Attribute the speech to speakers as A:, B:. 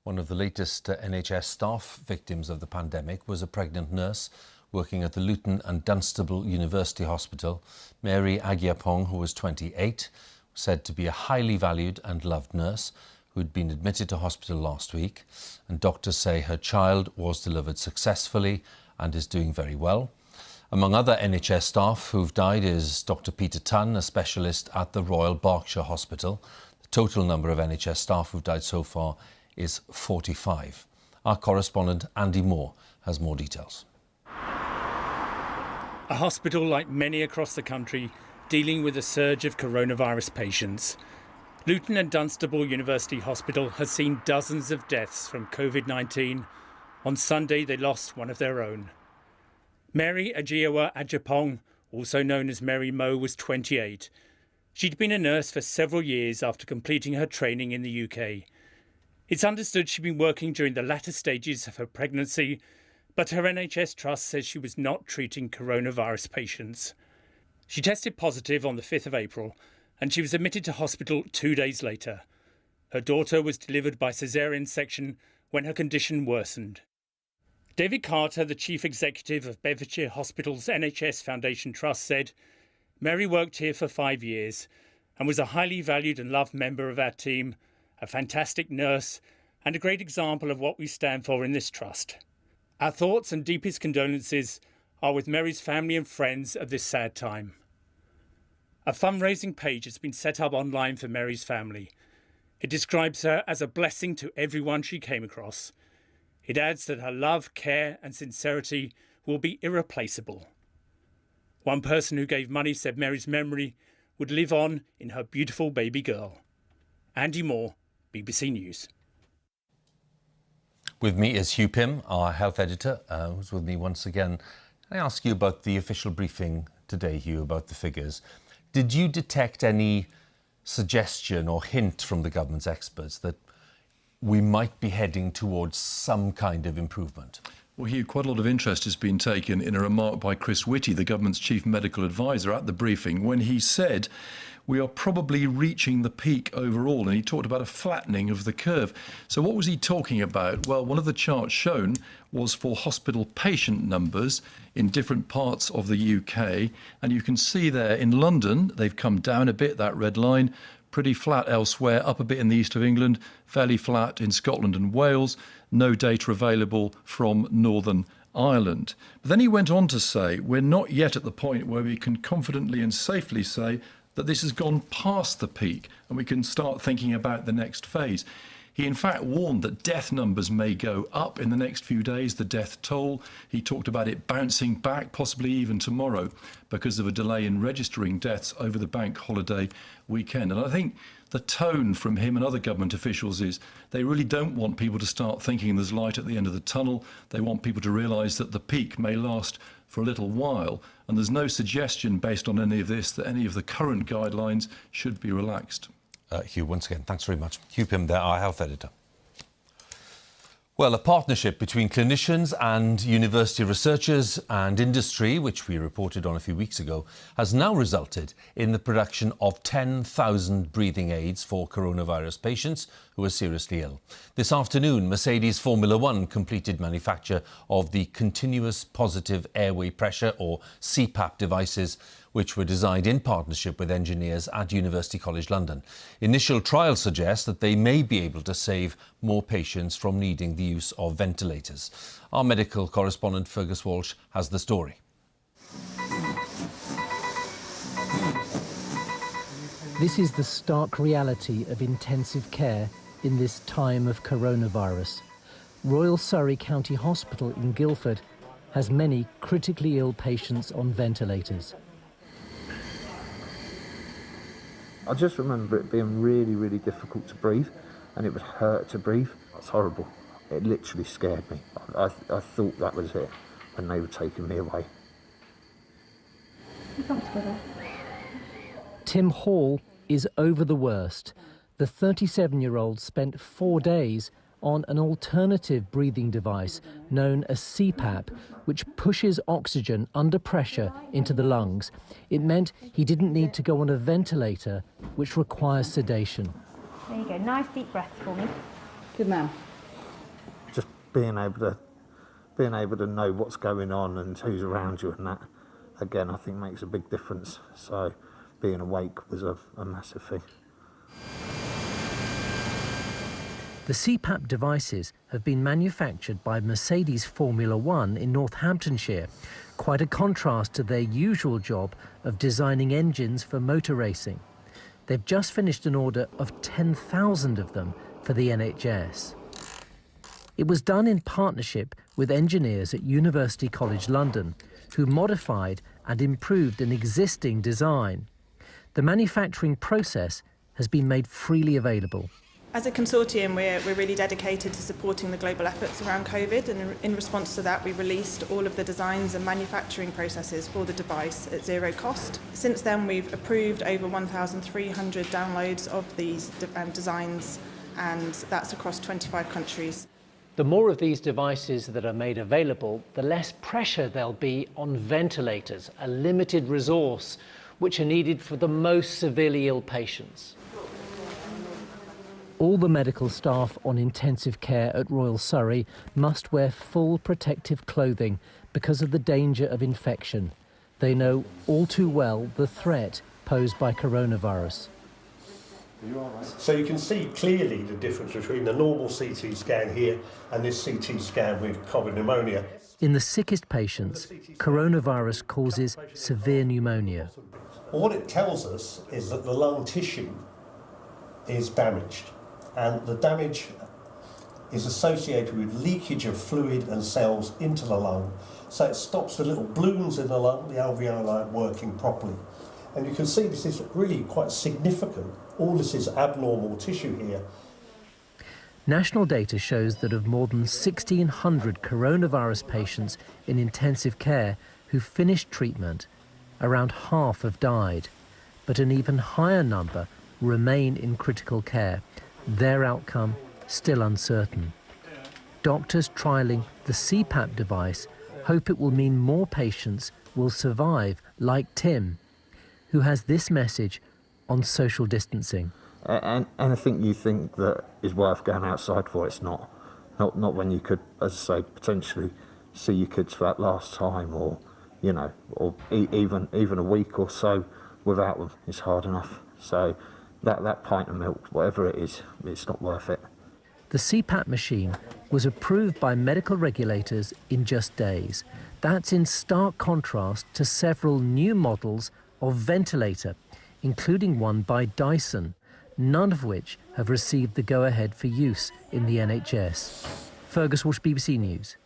A: One of the latest NHS staff victims of the pandemic was a pregnant nurse working at the Luton and Dunstable University Hospital. Mary Agyapong, who was 28, said to be a highly valued and loved nurse who'd been admitted to hospital last week. And doctors say her child was delivered successfully and is doing very well. Among other NHS staff who've died is Dr. Peter Tunn, a specialist at the Royal Berkshire Hospital. The total number of NHS staff who've died so far is 45. Our correspondent Andy Moore has more details.
B: A hospital like many across the country dealing with a surge of coronavirus patients. Luton and Dunstable University Hospital has seen dozens of deaths from COVID-19. On Sunday they lost one of their own. Mary Agyapong, also known as Mary Mo, was 28. She'd been a nurse for several years after completing her training in the UK. It's understood she'd been working during the latter stages of her pregnancy, but her NHS trust says she was not treating coronavirus patients. She tested positive on the 5th of April and she was admitted to hospital 2 days later. Her daughter was delivered by caesarean section when her condition worsened. David Carter, the chief executive of Bedfordshire Hospital's NHS Foundation Trust, said, "Mary worked here for 5 years and was a highly valued and loved member of our team, a fantastic nurse and a great example of what we stand for in this trust. Our thoughts and deepest condolences are with Mary's family and friends at this sad time." A fundraising page has been set up online for Mary's family. It describes her as a blessing to everyone she came across. It adds that her love, care and sincerity will be irreplaceable. One person who gave money said Mary's memory would live on in her beautiful baby girl. Andy Moore, BBC News.
A: With me is Hugh Pym, our health editor, who's with me once again. Can I ask you about the official briefing today, Hugh, about the figures? Did you detect any suggestion or hint from the government's experts that we might be heading towards some kind of improvement?
C: Well, Hugh, quite a lot of interest has been taken in a remark by Chris Whitty, the government's chief medical advisor, at the briefing, when he said we are probably reaching the peak overall, and he talked about a flattening of the curve. So what was he talking about? Well, one of the charts shown was for hospital patient numbers in different parts of the UK, and you can see there in London they've come down a bit, that red line, pretty flat elsewhere, up a bit in the east of England, fairly flat in Scotland and Wales, no data available from Northern Ireland. But then he went on to say we're not yet at the point where we can confidently and safely say that this has gone past the peak and we can start thinking about the next phase. He in fact warned that death numbers may go up in the next few days, the death toll. He talked about it bouncing back, possibly even tomorrow, because of a delay in registering deaths over the bank holiday weekend. And I think the tone from him and other government officials is they really don't want people to start thinking there's light at the end of the tunnel. They want people to realise that the peak may last for a little while. And there's no suggestion based on any of this that any of the current guidelines should be relaxed.
A: Hugh, once again, thanks very much. Hugh Pym there, our health editor. Well, a partnership between clinicians and university researchers and industry, which we reported on a few weeks ago, has now resulted in the production of 10,000 breathing aids for coronavirus patients who are seriously ill. This afternoon, Mercedes Formula One completed manufacture of the continuous positive airway pressure, or CPAP devices, which were designed in partnership with engineers at University College London. Initial trials suggest that they may be able to save more patients from needing the use of ventilators. Our medical correspondent Fergus Walsh has the story.
D: This is the stark reality of intensive care in this time of coronavirus. Royal Surrey County Hospital in Guildford has many critically ill patients on ventilators.
E: I just remember it being really, really difficult to breathe, and it would hurt to breathe. It's horrible. It literally scared me. I thought that was it when they were taking me away.
D: Tim Hall is over the worst. The 37-year-old spent 4 days on an alternative breathing device known as CPAP, which pushes oxygen under pressure into the lungs. It meant he didn't need to go on a ventilator, which requires sedation.
F: There you go, nice deep breaths for me.
G: Good man.
E: being able to know what's going on and who's around you, and that, again, I think makes a big difference. So being awake was a massive thing.
D: The CPAP devices have been manufactured by Mercedes Formula One in Northamptonshire, quite a contrast to their usual job of designing engines for motor racing. They've just finished an order of 10,000 of them for the NHS. It was done in partnership with engineers at University College London, who modified and improved an existing design. The manufacturing process has been made freely available.
F: As a consortium, we're really dedicated to supporting the global efforts around COVID, and in response to that, we released all of the designs and manufacturing processes for the device at zero cost. Since then, we've approved over 1,300 downloads of these designs, and that's across 25 countries.
D: The more of these devices that are made available, the less pressure there'll be on ventilators, a limited resource which are needed for the most severely ill patients. All the medical staff on intensive care at Royal Surrey must wear full protective clothing because of the danger of infection. They know all too well the threat posed by coronavirus.
G: So you can see clearly the difference between the normal CT scan here and this CT scan with COVID pneumonia.
D: In the sickest patients, coronavirus causes severe pneumonia.
G: Well, what it tells us is that the lung tissue is damaged, and the damage is associated with leakage of fluid and cells into the lung, so it stops the little balloons in the lung, the alveoli, working properly. And you can see this is really quite significant. All this is abnormal tissue here.
D: National data shows that of more than 1,600 coronavirus patients in intensive care who finished treatment, around half have died, but an even higher number remain in critical care, their outcome still uncertain. Doctors trialling the CPAP device hope it will mean more patients will survive, like Tim, who has this message on social distancing.
E: And anything you think that is worth going outside for, it's not. Not when you could, as I say, potentially see your kids for that last time, or, you know, or even a week or so without them. It's hard enough. So that pint of milk, whatever it is, it's not worth it.
D: The CPAP machine was approved by medical regulators in just days. That's in stark contrast to several new models of ventilator, including one by Dyson, none of which have received the go-ahead for use in the NHS. Fergus Walsh, BBC News.